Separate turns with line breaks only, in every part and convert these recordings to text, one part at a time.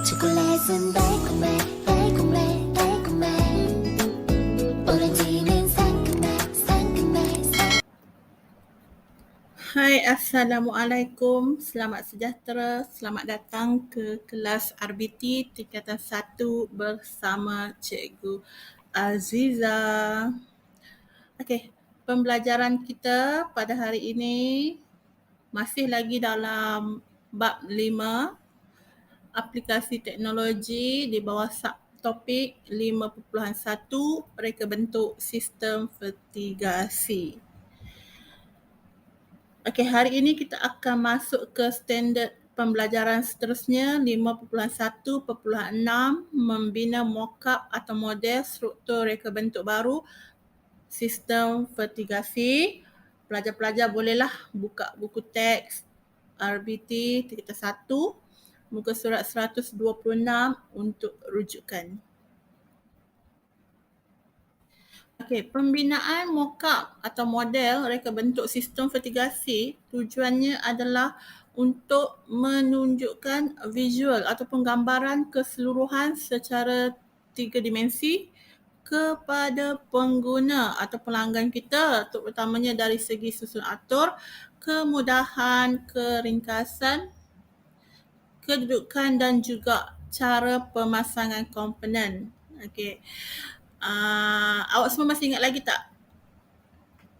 초콜릿은 달콤해 달콤해 달콤해 오렌지는 상큼해 상큼해
Hai, Assalamualaikum. Selamat sejahtera. Selamat datang ke kelas RBT tingkatan 1 bersama Cikgu Aziza. Okey, pembelajaran kita pada hari ini masih lagi dalam bab 5 aplikasi teknologi di bawah subtopik 5.1 reka bentuk sistem vertigasi. Okey, hari ini kita akan masuk ke standard pembelajaran seterusnya 5.1.6 membina mockup atau model struktur reka bentuk baru sistem vertigasi. Pelajar-pelajar bolehlah buka buku teks RBT tingkatan 1 muka surat 126 untuk rujukan. Okey, pembinaan mockup atau model reka bentuk sistem vertigasi tujuannya adalah untuk menunjukkan visual ataupun gambaran keseluruhan secara 3 dimensi kepada pengguna atau pelanggan kita, terutamanya dari segi susun atur, kemudahan, keringkasan, kedudukan dan juga cara pemasangan komponen. Okey. Awak semua masih ingat lagi tak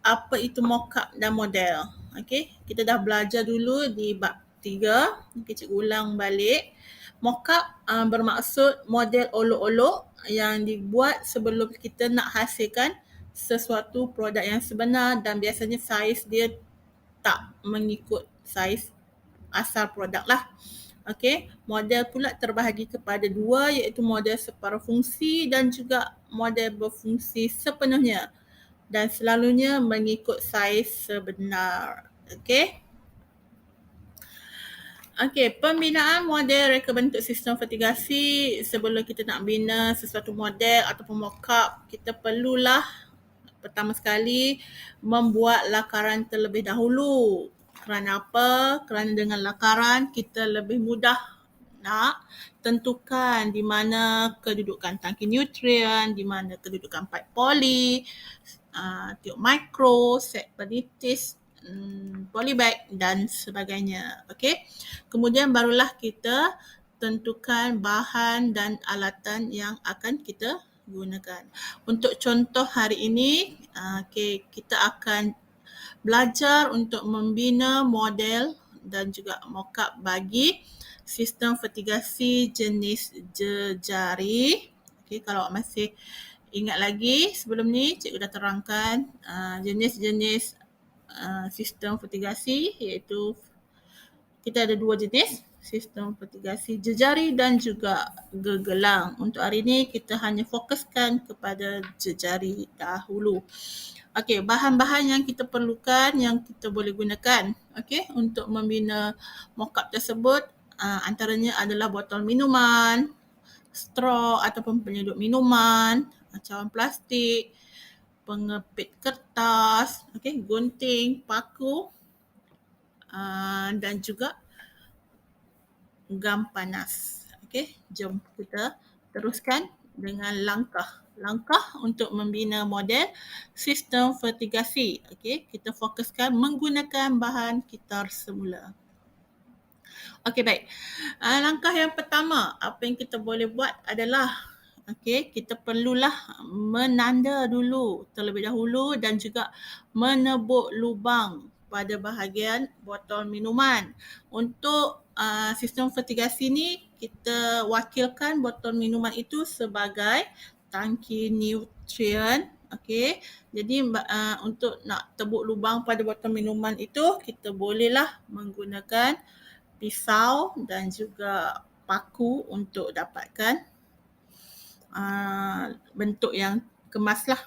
apa itu mockup dan model? Okey, kita dah belajar dulu di bab 3. Okey, cikgu ulang balik. Mockup bermaksud model olok-olok yang dibuat sebelum kita nak hasilkan sesuatu produk yang sebenar dan biasanya saiz dia tak mengikut saiz asal produk lah. Okey, model pula terbahagi kepada dua iaitu model separuh fungsi dan juga model berfungsi sepenuhnya dan selalunya mengikut saiz sebenar. Okey. Okey, pembinaan model reka bentuk sistem vertigasi. Sebelum kita nak bina sesuatu model ataupun mockup, kita perlulah pertama sekali membuat lakaran terlebih dahulu. Kerana apa? Kerana dengan lakaran kita lebih mudah nak tentukan di mana kedudukan tangki nutrien, di mana kedudukan pipe poli, tiup mikro, set penitis, polybag dan sebagainya. Okey. Kemudian barulah kita tentukan bahan dan alatan yang akan kita gunakan. Untuk contoh hari ini, kita akan belajar untuk membina model dan juga mockup bagi sistem vertigasi jenis jejari. Okey, kalau awak masih ingat lagi sebelum ni cikgu dah terangkan jenis-jenis sistem vertigasi iaitu kita ada dua jenis, sistem vertigasi jejari dan juga gegelang. Untuk hari ini kita hanya fokuskan kepada jejari dahulu. Okey, bahan-bahan yang kita perlukan yang kita boleh gunakan untuk membina mockup tersebut antaranya adalah botol minuman, straw ataupun penyedut minuman, cawan plastik, pengepit kertas, gunting, paku dan juga gam panas. Jom kita teruskan dengan langkah untuk membina model sistem vertigasi. Kita fokuskan menggunakan bahan kitar semula. Baik. Langkah yang pertama, apa yang kita boleh buat adalah kita perlulah menanda dulu terlebih dahulu dan juga menebuk lubang pada bahagian botol minuman. Untuk sistem vertigasi ni kita wakilkan botol minuman itu sebagai tangki nutrien. Jadi untuk nak tebuk lubang pada botol minuman itu kita bolehlah menggunakan pisau dan juga paku untuk dapatkan bentuk yang kemas lah.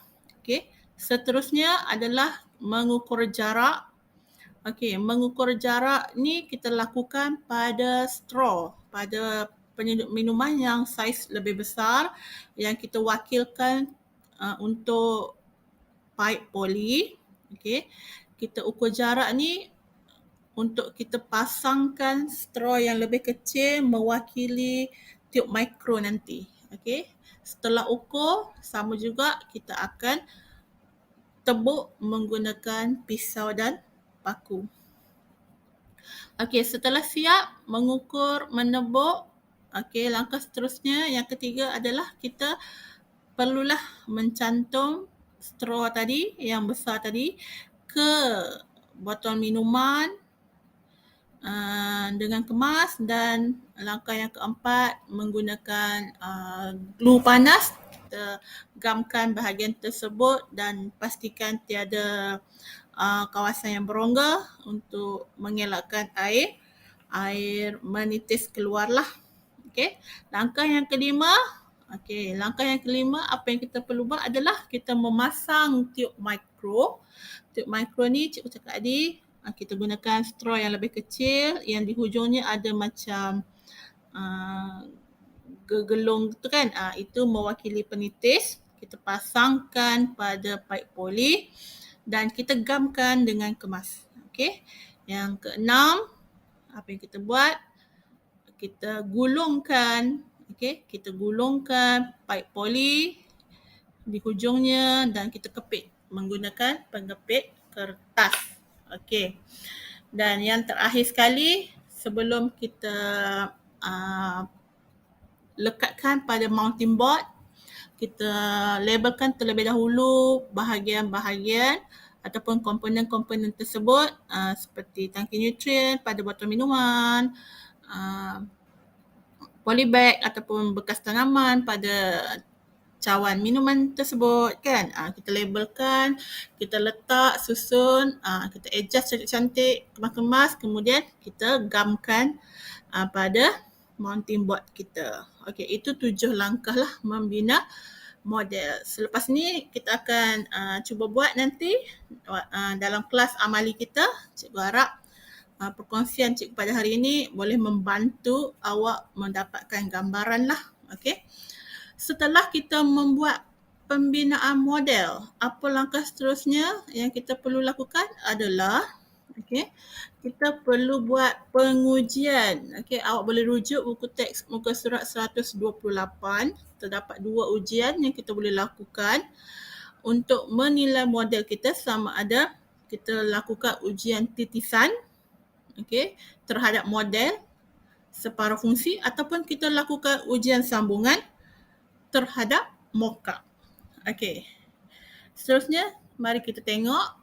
Seterusnya adalah mengukur jarak. Mengukur jarak ni kita lakukan pada straw, pada penyedut minuman yang saiz lebih besar yang kita wakilkan untuk pipe poli. Kita ukur jarak ni untuk kita pasangkan straw yang lebih kecil mewakili tiup mikro nanti. Okey. Setelah ukur, sama juga kita akan tebuk menggunakan pisau dan paku. Okey, setelah siap mengukur, menebuk, okey, langkah seterusnya yang ketiga adalah kita perlulah mencantum straw tadi yang besar tadi ke botol minuman dengan kemas, dan langkah yang keempat menggunakan glue panas. Kita gamkan bahagian tersebut dan pastikan tiada kawasan yang berongga untuk mengelakkan air menitis keluarlah. Okey. Langkah yang kelima, apa yang kita perlu buat adalah kita memasang tiup mikro. Tiup mikro ni cikgu cakap tadi, kita gunakan straw yang lebih kecil yang di hujungnya ada macam gegelung tu kan. Itu mewakili penitis. Kita pasangkan pada pipe poli dan kita gamkan dengan kemas. Okey. Yang keenam, apa yang kita buat? Kita gulungkan, kita gulungkan pipe poli di hujungnya dan kita kepit menggunakan pengepit kertas. Okey. Dan yang terakhir sekali, sebelum kita lekatkan pada mounting board, kita labelkan terlebih dahulu bahagian-bahagian ataupun komponen-komponen tersebut seperti tangki nutrien pada botol minuman, polybag ataupun bekas tanaman pada cawan minuman tersebut kan. Kita labelkan, kita letak, susun, kita adjust cantik-cantik, kemas-kemas, kemudian kita gamkan pada mounting board kita. Okey, itu 7 langkah lah membina model. Selepas ni kita akan cuba buat nanti dalam kelas amali kita. Cikgu harap perkongsian cikgu pada hari ini boleh membantu awak mendapatkan gambaran lah. Okey. Setelah kita membuat pembinaan model, apa langkah seterusnya yang kita perlu lakukan adalah kita perlu buat pengujian. Awak boleh rujuk buku teks muka surat 128. Terdapat 2 ujian yang kita boleh lakukan untuk menilai model kita, sama ada kita lakukan ujian titisan terhadap model separuh fungsi ataupun kita lakukan ujian sambungan terhadap mock-up. Okey. Seterusnya, mari kita tengok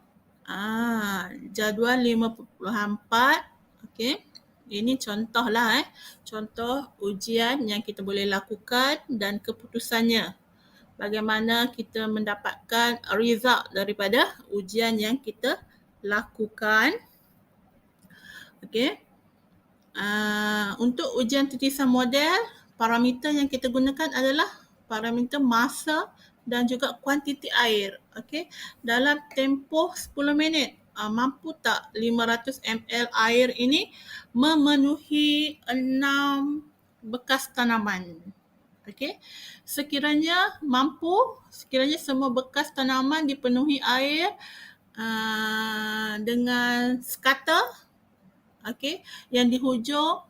jadual 5.4. Okey. Ini contoh lah contoh ujian yang kita boleh lakukan dan keputusannya. Bagaimana kita mendapatkan result daripada ujian yang kita lakukan. Okey. Untuk ujian titisan model, parameter yang kita gunakan adalah parameter masa dan juga kuantiti air. Okey. Dalam tempoh 10 minit, mampu tak 500 ml air ini memenuhi 6 bekas tanaman. Okey. Sekiranya semua bekas tanaman dipenuhi air dengan sekata, yang di hujung,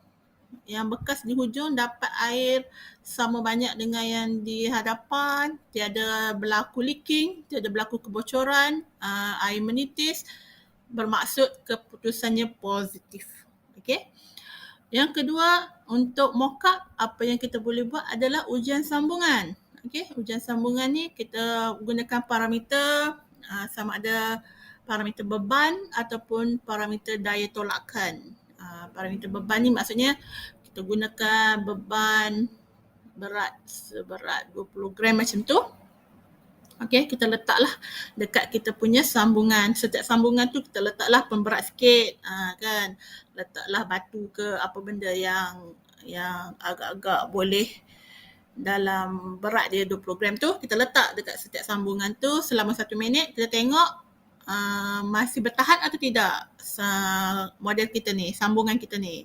yang bekas di hujung dapat air sama banyak dengan yang di hadapan, tiada berlaku leaking, tiada berlaku kebocoran, air menitis, bermaksud keputusannya positif. Okey. Yang kedua, untuk mock-up, apa yang kita boleh buat adalah ujian sambungan. Okey, ujian sambungan ni kita gunakan parameter sama ada parameter beban ataupun parameter daya tolakan. Parameter beban ni maksudnya kita gunakan beban berat seberat 20 gram macam tu. Okey, kita letaklah dekat kita punya sambungan. Setiap sambungan tu kita letaklah pemberat sikit, kan. Letaklah batu ke apa benda yang agak-agak boleh dalam berat dia 20 gram tu, kita letak dekat setiap sambungan tu selama 1 minit. Kita tengok masih bertahan atau tidak model kita ni, sambungan kita ni.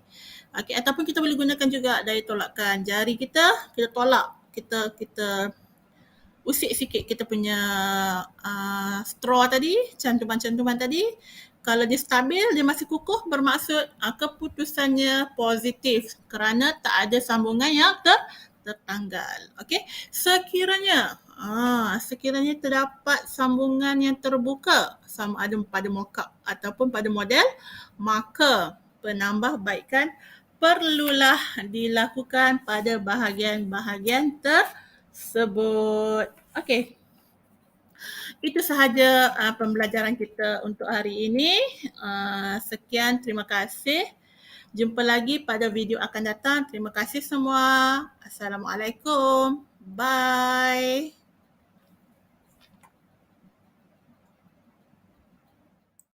Okey, ataupun kita boleh gunakan juga daya tolakan. Jari kita tolak, kita usik sikit kita punya straw tadi, cantuman-cantuman tadi. Kalau dia stabil, dia masih kukuh, bermaksud keputusannya positif kerana tak ada sambungan yang tertanggal. Okey, sekiranya terdapat sambungan yang terbuka sama ada pada mock-up ataupun pada model, maka penambahbaikan perlulah dilakukan pada bahagian-bahagian tersebut. Okey, itu sahaja pembelajaran kita untuk hari ini. Sekian, terima kasih. Jumpa lagi pada video akan datang. Terima kasih semua. Assalamualaikum. Bye.